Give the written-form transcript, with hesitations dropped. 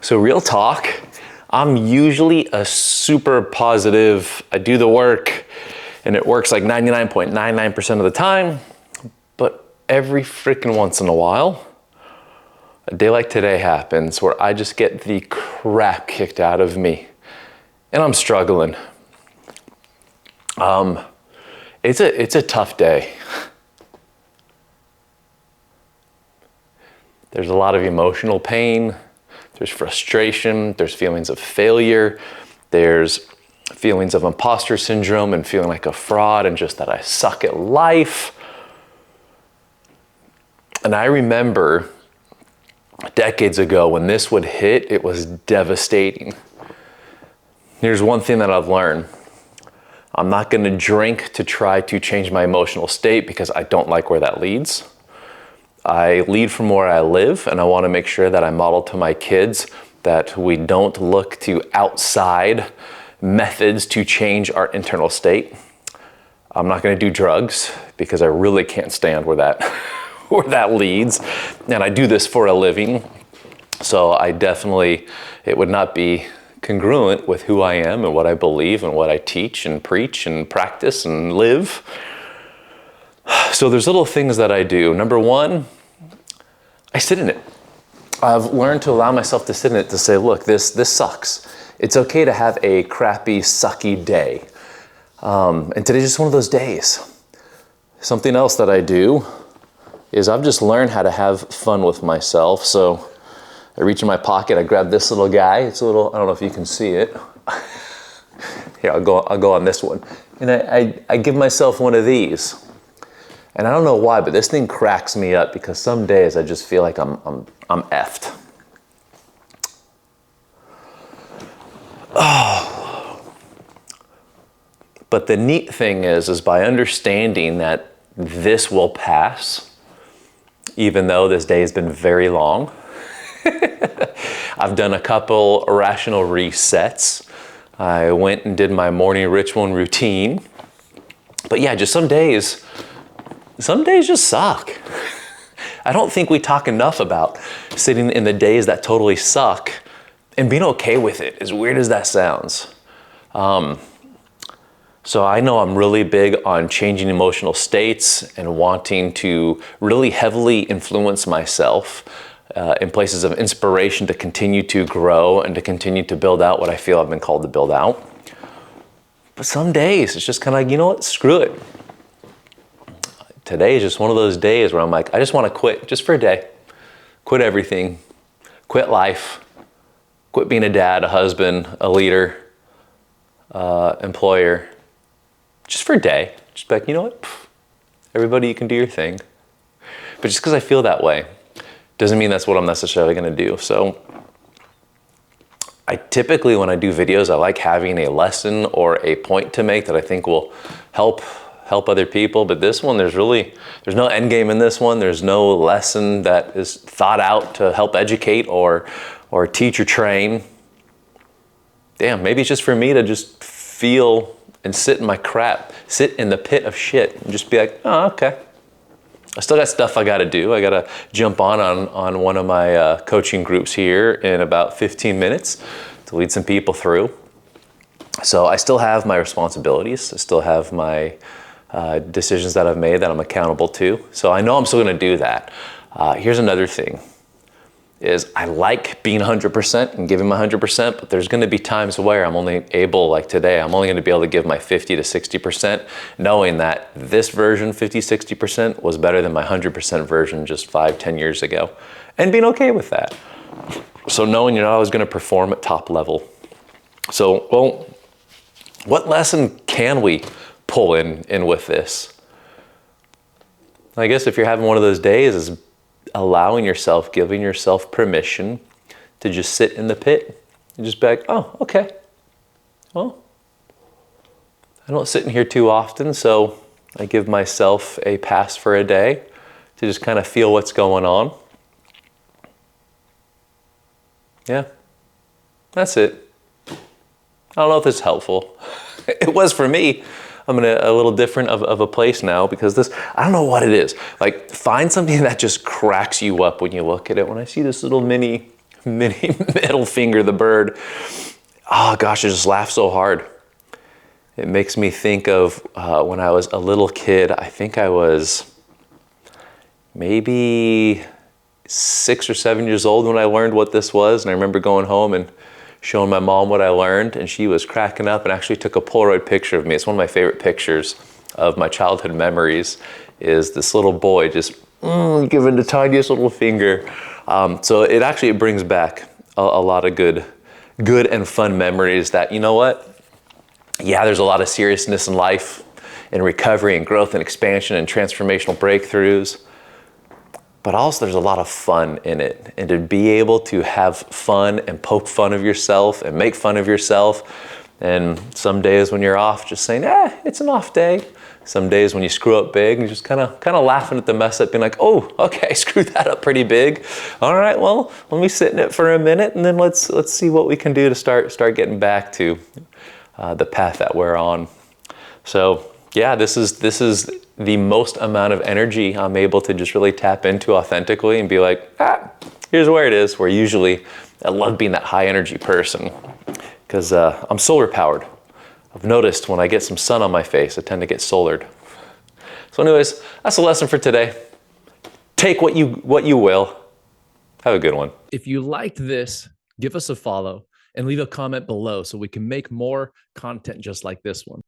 So real talk, I'm usually a super positive, I do the work and it works like 99.99% of the time, but every freaking once in a while, a day like today happens where I just get the crap kicked out of me and I'm struggling. It's a tough day. There's a lot of emotional pain. There's frustration, there's feelings of failure, there's feelings of imposter syndrome and feeling like a fraud and just that I suck at life. And I remember decades ago when this would hit, it was devastating. Here's one thing that I've learned. I'm not gonna drink to try to change my emotional state because I don't like where that leads. I lead from where I live, and I want to make sure that I model to my kids that we don't look to outside methods to change our internal state. I'm not going to do drugs because I really can't stand where that leads. And I do this for a living. So it would not be congruent with who I am and what I believe and what I teach and preach and practice and live. So there's little things that I do. Number one, I sit in it. I've learned to allow myself to sit in it, to say, look, this sucks. It's okay to have a crappy, sucky day. And today's just one of those days. Something else that I do is I've just learned how to have fun with myself. So I reach in my pocket, I grab this little guy. It's a little, I don't know if you can see it. Here, I'll go on this one. And I give myself one of these. And I don't know why, but this thing cracks me up because some days I just feel like I'm effed. Oh. But the neat thing is by understanding that this will pass, even though this day has been very long. I've done a couple irrational resets. I went and did my morning ritual and routine. But yeah, just some days just suck. I don't think we talk enough about sitting in the days that totally suck and being okay with it, as weird as that sounds. So I know I'm really big on changing emotional states and wanting to really heavily influence myself in places of inspiration to continue to grow and to continue to build out what I feel I've been called to build out. But some days it's just kind of like, you know what, screw it. Today is just one of those days where I'm like, I just want to quit just for a day. Quit everything. Quit life. Quit being a dad, a husband, a leader, employer. Just for a day. Just be like, you know what? Everybody, you can do your thing. But just because I feel that way doesn't mean that's what I'm necessarily going to do. So I typically, when I do videos, I like having a lesson or a point to make that I think will help other people. But this one, there's no end game in this one. There's no lesson that is thought out to help educate or teach or train. Damn, maybe it's just for me to just feel and sit in my crap, sit in the pit of shit and just be like, oh, okay. I still got stuff I got to do. I got to jump on one of my coaching groups here in about 15 minutes to lead some people through. So I still have my responsibilities. I still have my decisions that I've made that I'm accountable to. So I know I'm still going to do that. Here's another thing is I like being 100% and giving my 100%, but there's going to be times where I'm only able, like today, I'm only going to be able to give my 50 to 60%, knowing that this version, 50, 60%, was better than my 100% version just 5-10 years ago, and being okay with that. So knowing you're not always going to perform at top level. So, well, what lesson can we pull in with this? I guess if you're having one of those days is allowing yourself, giving yourself permission to just sit in the pit and just be like, oh, okay. Well, I don't sit in here too often, so I give myself a pass for a day to just kind of feel what's going on. Yeah, that's it. I don't know if this is helpful. It was for me. I'm in a little different of a place now because this, I don't know what it is. Like, find something that just cracks you up when you look at it. When I see this little mini mini middle finger, the bird. Oh gosh, I just laugh so hard. It makes me think of when I was a little kid. I think I was maybe 6 or 7 years old when I learned what this was. And I remember going home and showing my mom what I learned, and she was cracking up and actually took a Polaroid picture of me. It's one of my favorite pictures of my childhood memories, is this little boy just giving the tiniest little finger. So it brings back a lot of good and fun memories that, you know what? Yeah, there's a lot of seriousness in life and recovery and growth and expansion and transformational breakthroughs. But also there's a lot of fun in it. And to be able to have fun and poke fun of yourself and make fun of yourself. And some days when you're off, just saying, it's an off day. Some days when you screw up big and just kind of laughing at the mess up, being like, oh, okay, I screwed that up pretty big. All right, well, let me sit in it for a minute, and then let's see what we can do to start getting back to the path that we're on. So yeah, this is the most amount of energy I'm able to just really tap into authentically and be like, here's where it is. Where usually I love being that high energy person because I'm solar powered. I've noticed when I get some sun on my face, I tend to get solared. So anyways, that's a lesson for today. Take what you will. Have a good one. If you liked this, give us a follow and leave a comment below so we can make more content just like this one.